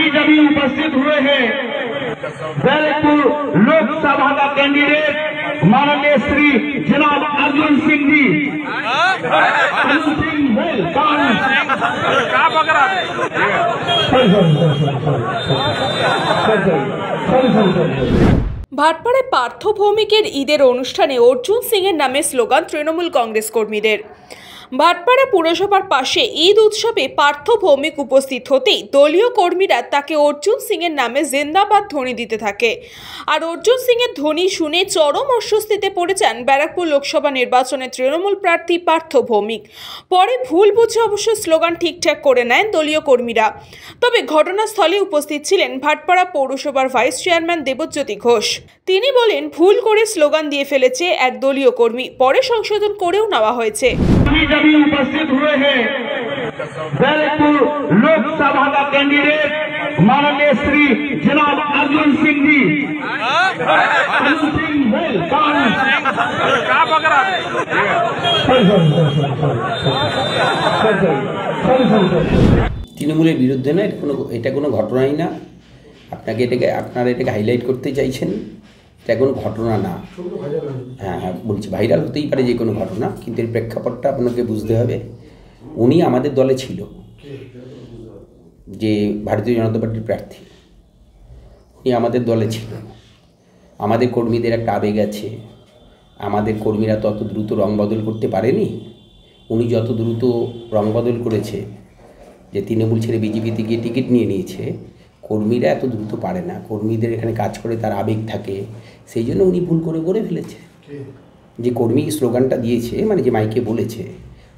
बीच अभी उपस्थित हुए हैं बैरकपुर लोकसभा का कैंडिडेट माननीय श्री जनाब अर्जुन सिंह जी। अर्जुन सिंह ভাটপাড়ায় পার্থ ভৌমিকের ঈদের অনুষ্ঠানে অর্জুন সিংয়ের নামে স্লোগান তৃণমূল কংগ্রেস কর্মীদের। ভাটপাড়া পুরসভার পাশে ঈদ উৎসবে পার্থ ভৌমিক উপস্থিত হতেই দলীয় কর্মীরা তাকে অর্জুন সিংয়ের নামে জিন্দাবাদ ধ্বনি দিতে থাকে। আর অর্জুন সিংয়ের ধ্বনি শুনে চরম অস্বস্তিতে পড়ে যান ব্যারাকপুর লোকসভা নির্বাচনে তৃণমূল প্রার্থী পার্থ ভৌমিক। পরে ভুল বুঝে অবশ্য স্লোগান ঠিকঠাক করে নেন দলীয় কর্মীরা। তবে ঘটনাস্থলে উপস্থিত ছিলেন ভাটপাড়া পৌরসভার ভাইস চেয়ারম্যান দেবজ্যোতি ঘোষ। তিনি বলেন, ভুল করে স্লোগান দিয়ে ফেলেছে এক দলীয় কর্মী, পরে সংশোধন করেও নেওয়া হয়েছে। अभी उपस्थित हुए हैं बैरकपुर लोकसभा का कैंडिडेट माननीय श्री जनाब अर्जुन सिंह जी। अर्जुन सिंह তৃণমূলের বিরুদ্ধে না, এটা কোনো ঘটনাই না। আপনারা এটাকে হাইলাইট করতে চাইছেন, এটা কোনো ঘটনা না। হ্যাঁ বলছি, ভাইরাল হতেই পারে যে কোনো ঘটনা, কিন্তু এর প্রেক্ষাপটটা আপনাকে বুঝতে হবে। উনি আমাদের দলে ছিল, যে ভারতীয় জনতা পার্টির প্রার্থী, উনি আমাদের দলে ছিল। আমাদের কর্মীদের একটা আবেগ আছে, আমাদের কর্মীরা তত দ্রুত রং বদল করতে পারেনি। উনি যত দ্রুত রং বদল করেছে, যে তৃণমূল ছেড়ে বিজেপিতে গিয়ে টিকিট নিয়ে নিয়েছে, কর্মীরা এত দ্রুত পারে না। কর্মীদের এখানে কাজ করে তার আবেগ থাকে, সেই জন্য উনি ভুল করে ফেলেছে। যে কর্মী স্লোগানটা দিয়েছে, মানে যে মাইকে বলেছে,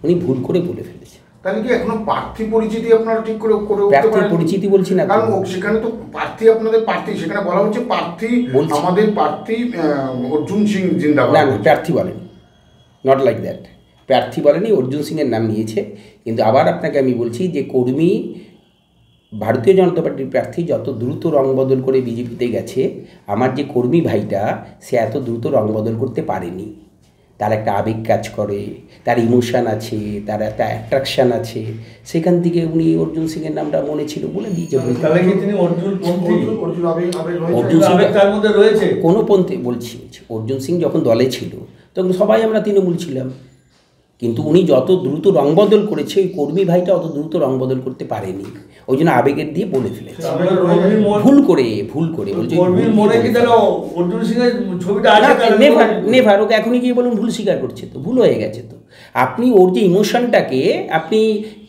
উনি ভুল করে বলে ফেলেছে। তাহলে কি এখনো প্রার্থী পরিচিতি আপনারা ঠিক করে প্রার্থী পরিচিতি বলছি না, কারণ সেখানে তো প্রার্থী আপনাদের প্রার্থী, সেখানে বলা হচ্ছে প্রার্থী আমাদের প্রার্থী অর্জুন সিং জিন্দাবাদ। না, প্রার্থী বলেনি, নট লাইক দ্যাট। প্রার্থী বলেনি, অর্জুন সিংয়ের নাম নিয়েছে। কিন্তু আবার আপনাকে আমি বলছি যে কর্মী, ভারতীয় জনতা পার্টির প্রার্থী যত দ্রুত রং বদল করে বিজেপিতে গেছে, আমার যে কর্মী ভাইটা, সে এত দ্রুত রং বদল করতে পারেনি। তার একটা আবেগ কাজ করে, তার ইমোশান আছে, তার একটা অ্যাট্রাকশান আছে, সেখান থেকে উনি অর্জুন সিংয়ের নামটা মনে ছিল বলে দিয়েছে। কোনো পন্থী বলছি, অর্জুন সিং যখন দলে ছিল তখন সবাই আমরা তৃণমূল ছিলাম, কিন্তু উনি যত দ্রুত রং বদল করেছে, ওই কর্মী ভাইটা অত দ্রুত রং বদল করতে পারেনি। ওই জন্য আবেগের দিয়ে বলে ফেলেছে, ভুল করে বলছে। নেভার, ওকে এখনই গিয়ে বলুন ভুল স্বীকার করছে, তো ভুল হয়ে গেছে। তো আপনি ওর যে ইমোশনটাকে, আপনি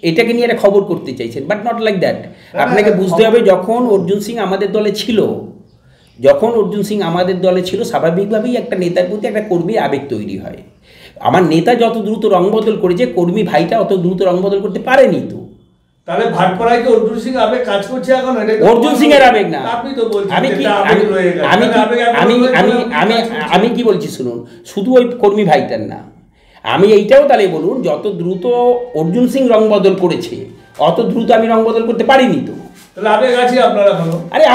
এটাকে নিয়ে একটা খবর করতে চাইছেন, বাট নট লাইক দ্যাট। আপনাকে বুঝতে হবে, যখন অর্জুন সিং আমাদের দলে ছিল, স্বাভাবিকভাবেই একটা নেতার প্রতি একটা কর্মীর আবেগ তৈরি হয়। আমার নেতা যত দ্রুত রং বদল করেছে, কর্মী ভাইটা অত দ্রুত রং বদল করতে পারেনি। তো তাহলে ভাটপাড়ায় কি অর্জুন সিং আবেগ কাজ করছে এখন? অর্জুন সিং এর আবেগ না, আপনি তো বলছেন আমি কি বলছি শুনুন, শুধু ওই কর্মী ভাইটার না, আমি এইটাও তাহলে বলুন, যত দ্রুত অর্জুন সিং রং বদল করেছে, অত দ্রুত আমি রং বদল করতে পারিনি। তো তাহলে আবেগ আছে আপনার এখনো? আরে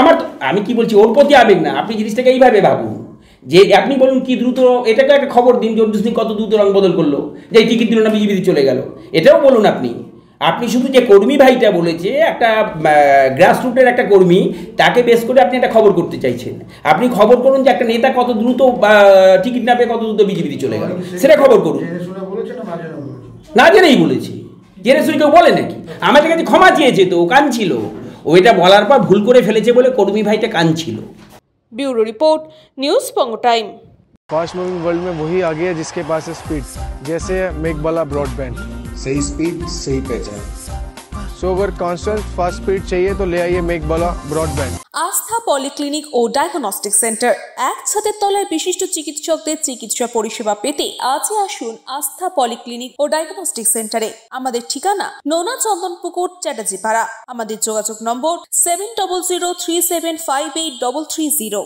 আমি কি বলছি, ওর প্রতি আবেগ না। আপনি জিনিসটাকে এইভাবে ভাবুন, যে আপনি বলুন কি দ্রুত, এটাকে একটা খবর দিন যে অর্জুন সিং কত দ্রুত রং বদল করলো, যে টিকিট দিল না, বিজেপিতে চলে গেল। এটাও বলুন আপনি শুধু যে কর্মী ভাইটা বলেছে, একটা গ্রাসরুটের একটা কর্মী, তাকে বেস করে আপনি একটা খবর করতে চাইছেন। আপনি খবর করুন যে একটা নেতা কত দ্রুত টিকিট না পেয়ে কত দ্রুত বিজেপিতে চলে গেল, সেটা খবর করুন। না জেনেই বলেছি, জেনে শুনে কেউ বলে নাকি? আমাদের কাছে ক্ষমা চেয়েছে, তো ও কাঁদছিল। ও এটা বলার পর ভুল করে ফেলেছে বলে কর্মী ভাইটা কাঁদছিল। ब्यूरो रिपोर्ट, न्यूज़ पोंगो टाइम। फास्ट मूविंग वर्ल्ड में वही आगे है जिसके पास है स्पीड, जैसे मेघबाला ब्रॉडबैंड। सही स्पीड, सही पहचान। सो अगर कांस्टेंट फास्ट स्पीड चाहिए तो ले आइए मेघबाला ब्रॉडबैंड। आस्था पॉलिक्लिनिक और डायग्नोस्टिक सेंटर, एक छातेर तलाय विशिष्ट चिकित्सकদের চিকিৎসা পরিষেবা পেতে আজই আসুন আস্থা পলিক্লিনিক ও ডায়াগনস্টিক সেন্টারে। আমাদের ঠিকানা নোনা চন্দনপুকুর, চ্যাটার্জিপাড়া। আমাদের যোগাযোগ নম্বর 7003758330।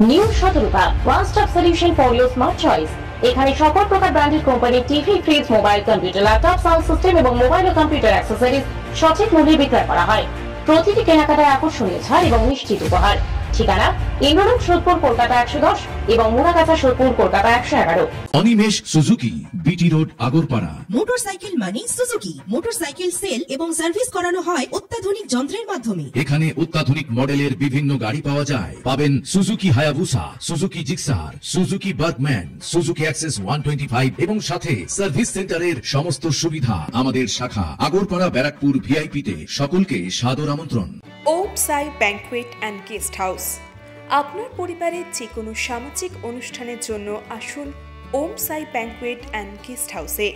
New Shatarupa, one stop solution for your smart choice. এখানে সকল প্রকার ব্র্যান্ডেড কোম্পানির TV, fridge, mobile, computer, laptop, sound system এবং মোবাইল ও কম্পিউটার অ্যাক্সেসরিজ সঠিক মূল্যে বিক্রয় করা হয়। প্রতিটি কেনাকাটায় আকর্ষণীয় ছাড় এবং নিশ্চিত উপহার। ঠিকানা ইন্দ্রলোক সোদপুর কলকাতা 110 এবং Muragachha Sodepur Kolkata 111। Animesh Suzuki, BT road, Agarpara. Motorcycle মানে সুজুকি। মোটরসাইকেল সেল এবং সার্ভিস করানো হয় অত্যাধুনিক যন্ত্রের মাধ্যমে। এখানে অত্যাধুনিক মডেলের বিভিন্ন গাড়ি পাওয়া যায়। পাবেন Suzuki Hayabusa, Suzuki Gixxer, Suzuki Bergman, Suzuki access 125 এবং সাথে সার্ভিস সেন্টারের সমস্ত সুবিধা। আমাদের শাখা আগরপাড়া ব্যারাকপুর ভিআইপি তে। সকলকে সাদর আমন্ত্রণ। ওম সাই ব্যাংকুয়েট অ্যান্ড গেস্ট হাউস। আপনার পরিবারের যে কোনো সামাজিক অনুষ্ঠানের জন্য আসুন ওম সাই ব্যাংকুয়েট অ্যান্ড গেস্ট হাউসে।